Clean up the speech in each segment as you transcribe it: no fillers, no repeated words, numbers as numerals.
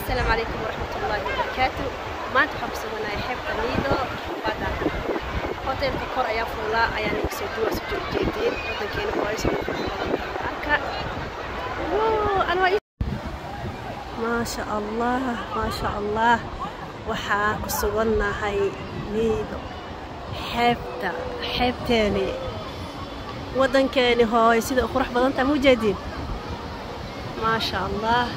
السلام عليكم ورحمة الله وبركاته. ما أنت حبسونا يحب تميدو بعد هوتيل كور أيام فولا أيام يكسدوا سجود جديد وده كان كويس أنك أنا ما شاء الله ما شاء الله وحا كسونا هاي ميدو حبتاني ودن كان هاي سيد أخرح بدن تمو جديد ما شاء الله.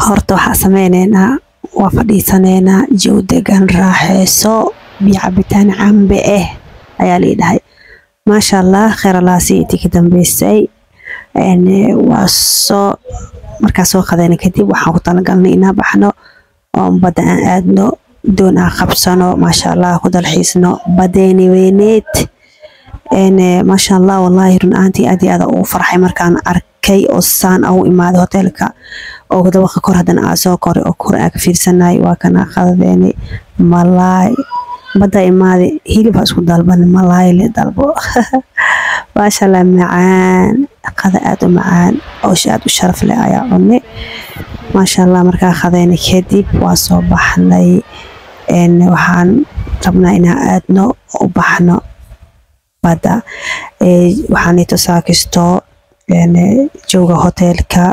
horta waxaa sameyneynaa waa fadhiisaneynaa jawi degan raaxeyso biyo cabitaan cambe ah ayaa leedahay maasha allah khayr allah intii ka dambeysay waa soo markaa soo qadayna kadib waxaan ku talagalnay inaan baxno oo badda aan aadno doon aan qabsano maasha allah ku dalxiisno badeeni weyneed maasha allah wallahi run ahaantii aad iyo aad ugu farxay markaan arkay oo saan u imaado hoteelka oo dabaqa kor haddana aan soo koray oo kor aan ka fiirsanay waa kana qadadeeni malaay badda imaade hilib isku dalban malaay le dalbo maasha allah macaan qada aad u macaan oo aad u sharaf leh ayaa cunne maasha allah markaa qadayna kadib waa soo baxnay waxaan rabnaa inaan aadno u baxno badda waxaan tusaa kisto jooga hoteelka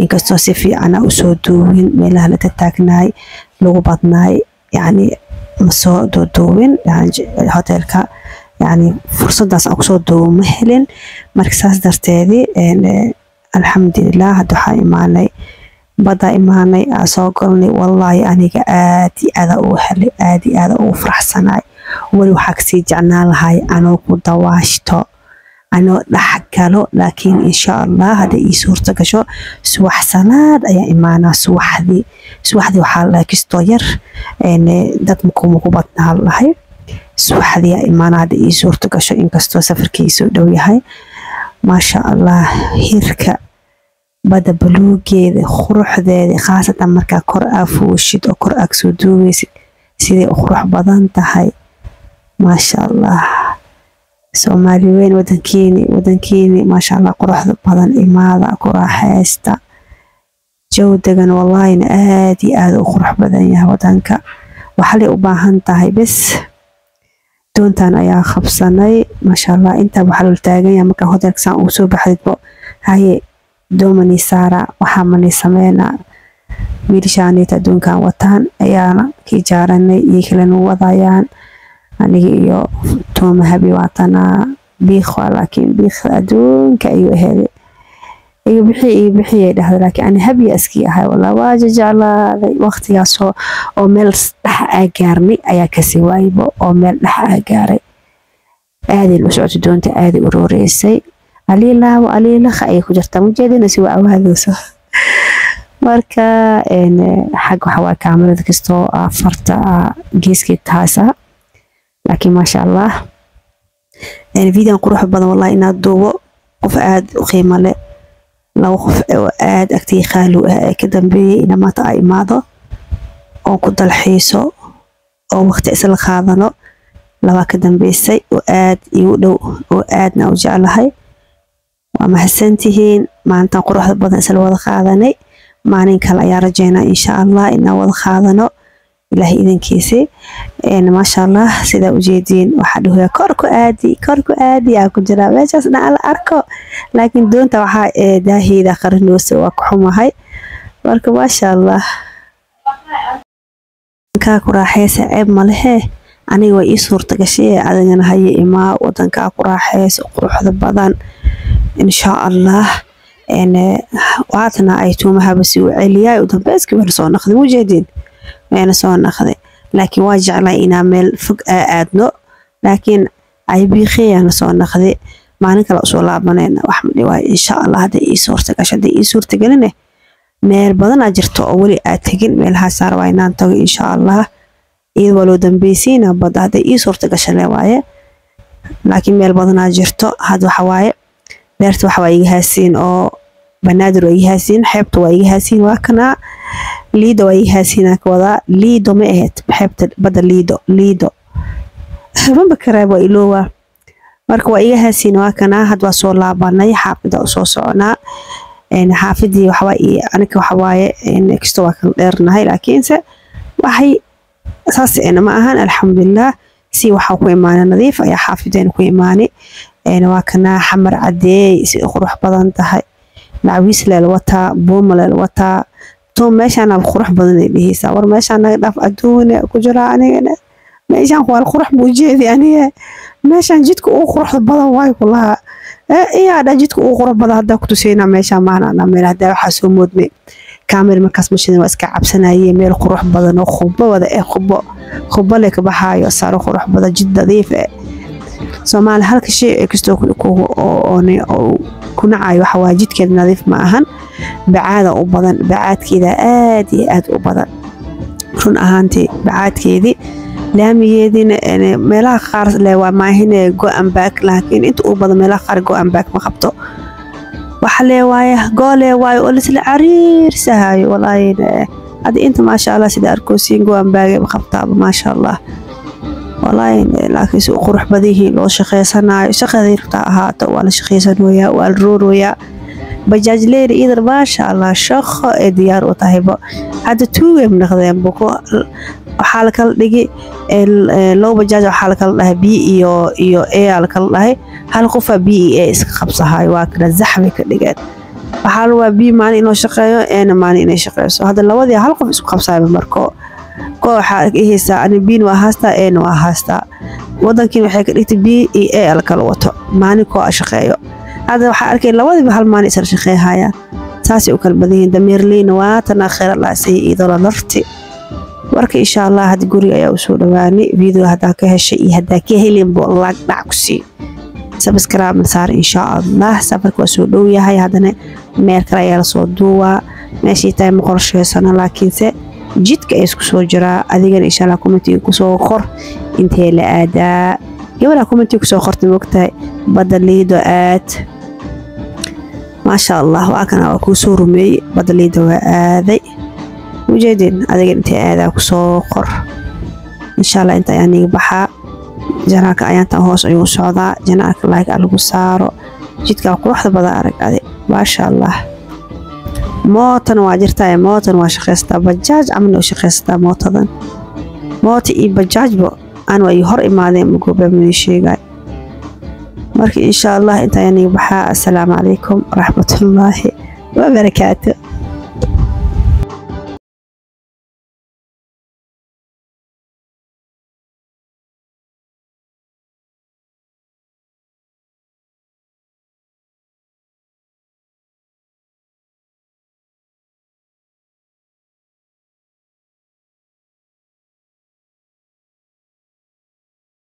inkastoo si fiican u soo duubin meelaha la taagnaay lagu badnaay yani ma soo duubin hoteelka yani fursadaas aan kusoo duubo ma helin marka saas darteedii alxamdulilah hadda waxaa imaanay badda imaanay aan soo galnay wallahi aniga aad iyo aad u helay aad iyo aad u faraxsanaay wali waxaa kasii jecnaan lahay anoo ku dawaashto أنا لحقله لكن إن شاء الله هذا يسورت كشو سوح سناد أي إيمانا سوحدي وحال كستوير إن دت مكوبتنا الله سوحدي إيمانا هذا يسورت كشو إن كستو سفر كيسو دوي هاي ما شاء الله هيرك بدا بلوجي خروح ذي خاصة مركا قرأ فوشد أو قرأ كسودوي سيدي أخروح بدن تهاي ما شاء الله سومالي وين ودنكيني ما شاء الله قروح بدن إماذا قروح هاستا جو دقن والله إن آدي قروح بدن يا ودنك وحلي أباهن تاهي بس دونتان أيا خبصاني ما شاء الله انت بحلو التاقين يا مكا هودك سان وسو بحدد بو هاي دومني سارة وحامني سمينا ميرشاني تدون كان وطان أيانا كي جارني يكلن وضايان أني يو توم هبي وطنا بيخو لكن بيخ أدون كأيو هذي أيو بحي ده لكن أنا هبي أسكي هاي والله واجج على وقت ياسو أو ميل لح أجارني أيا كسي وايبو أو ميل لح أجاري هذه الأسعود دون تأذي وروريسي عليلا وعليلا خايف كجرت مجدين سوى أو هذا صح مركا إن حق حوا كامل كستو فرتا جيسكي تاسا لكن ما شاء الله يعني فيديو نقروح بدن والله إن الضوء وفؤاد وخيمة له لو فؤاد أكتي خالو كده بي إن ما تأي ماذا أو كده الحيسو أو وقت إسل خاضنه لو كده بيسي وآد يودو وآدنا وجعلها وما حسنتهين ما أنت قروح بدن إسل وضع خاضني ما ننكلا يا رجينا إن شاء الله إن وضع خاضنه إلهي إذن كيسي إن ما شاء الله سيدا وجيدين وحده هي كوركو آدي أكو جرابة جاسنا على أركو لكن دون توحى داهي داخل النوس وكحومة هاي باركو ما شاء الله كاكو راحيس عيب مالهي أني وإي صورة قشية عدنا هاي إما ودن كاكو راحيس وقروح ذبادان إن شاء الله إن وعاتنا أيتومها بسي وعليا ودن بيسكي ورسون نخذ وجيدين وأنا سوى ناخذ لكن واجع لي إنا ميل فوق آدنو لكن أي بيخي أنا سوى ناخذ ما نكلا أصول لعبنا وأحمد لي إن شاء الله هذا صورتك عشان دي صورتك لنا ميل بدن أجرته أولي أتجن ميل هسار وينان توي إن شاء الله إذا ولو دنبيسينا بد هذا صورتك عشان لوايا لكن ميل بدن أجرته هذا حواي beerta waxa way iga haasiin oo banaadir way iga haasiin xeebta way iga haasiin waa kana liido way haasina ka wada liido ma ahayd xeebta badda liido ma karaabo iloowa marka waa iga haasina waa kana had waa soo laabanay xaafida soo soconaa xaafidii waxa aniga waxa waaye kasto waa kan dheernahay laakiinse waxay saas ma ahan alxamdulillah si waxa ku imaanay nadiif ayaa xaafideen ku imaanay waa kana xamar cadeey si qurux badan tahay macwiis leel wata boom leel wata to meeshaan aan qurux badan leeyahay war meeshaan naga dhaf aduun ku jira aniga meeshaan waa qurux muujeedi aniga meeshaan jidka uu qurux badan way kulaha yaa jidka uu qurux badan hada ku tusayna meeshaan maana meel hada waxa soo moodmay kaamir markaas mashiin waa iska cabsanayay meel qurux badan oo khubba wada khubba le ka baxaayo saaro qurux badan jid nadiif Soomaali halka shay kasto oo kuna ay waxa waa jidkeed nadiif ma ahan bacaada u badan bacaadkeeda aad iyo aad u badan run ahaantii bacaadkeedii laamiyeedina meelaha qaar le waa maahine go-an baak laakiin inta u badan meelaha qaar go-an baak ma qabto waxa leeyahay goole way oo lisla cariir sahayo wallahi hada inta ma sha Allah sida arkoosiin go-an baak ma qabtaa ma sha Allah wallahi laakiin soo qurux badihiin loo shaqeysanayo shaqadeerta ahaato wala shaqeysanayo wal roorooya bajaaj leer idar ma sha Allah shaqo ee diyaar u tahay hada tuugay naqdeen boko waxa la kala dhigi loo bajaaj waxa la kala dhahay B iyo A la kala dhahay hal qof B iska qabsahay waa kala zaxmay ka dhigeen waxa la waa B maan inoo shaqeeyo ee maan inay shaqeeyso hada labadii hal qof isku qabsaay marko kooxa ihisa ani biin waa haasta ee waa haasta wadankiina waxay ka dhigtay B iyo A la kala wato maani koo shaqeeyo hada waxa arkay labadiiba hal maan isla shaqeeyhaya taasi u kala badiyeen dameerliina waa tan akhir la sayid la darti warka insha Allah had guri ayaa soo dhawaanay video hada ka heshay iyo hada ka helin bo lag dhac ku si subscribe saar insha Allah safarku soo dhow yahay hadana meel kale ayaa soo duwa meeshii tahay ma qorsheysana laakiinse jidka ay isku soo jira adigana insha Allah comment ku soo qor intee la aadaa gabadha comment ku soo qortay waqti badaliido aad ma sha Allah waa kana ku soo rumay badaliido waa aaday وجدين أديك أنت هذا كسوقر إن شاء الله أنت يعني بحا جناك أيانتا هوس عيون سعودة جناك لايك على القصار جيتك قروح بضارك هذه ما شاء الله موتن واجرتا موتن وشخصتا بجاج عملوا شخصتا موتن موتي إي بجاج بو أنا ويهر إمادين مقوبة من الشيء جاي مركي إن شاء الله أنت يعني بحا السلام عليكم ورحمة الله وبركاته.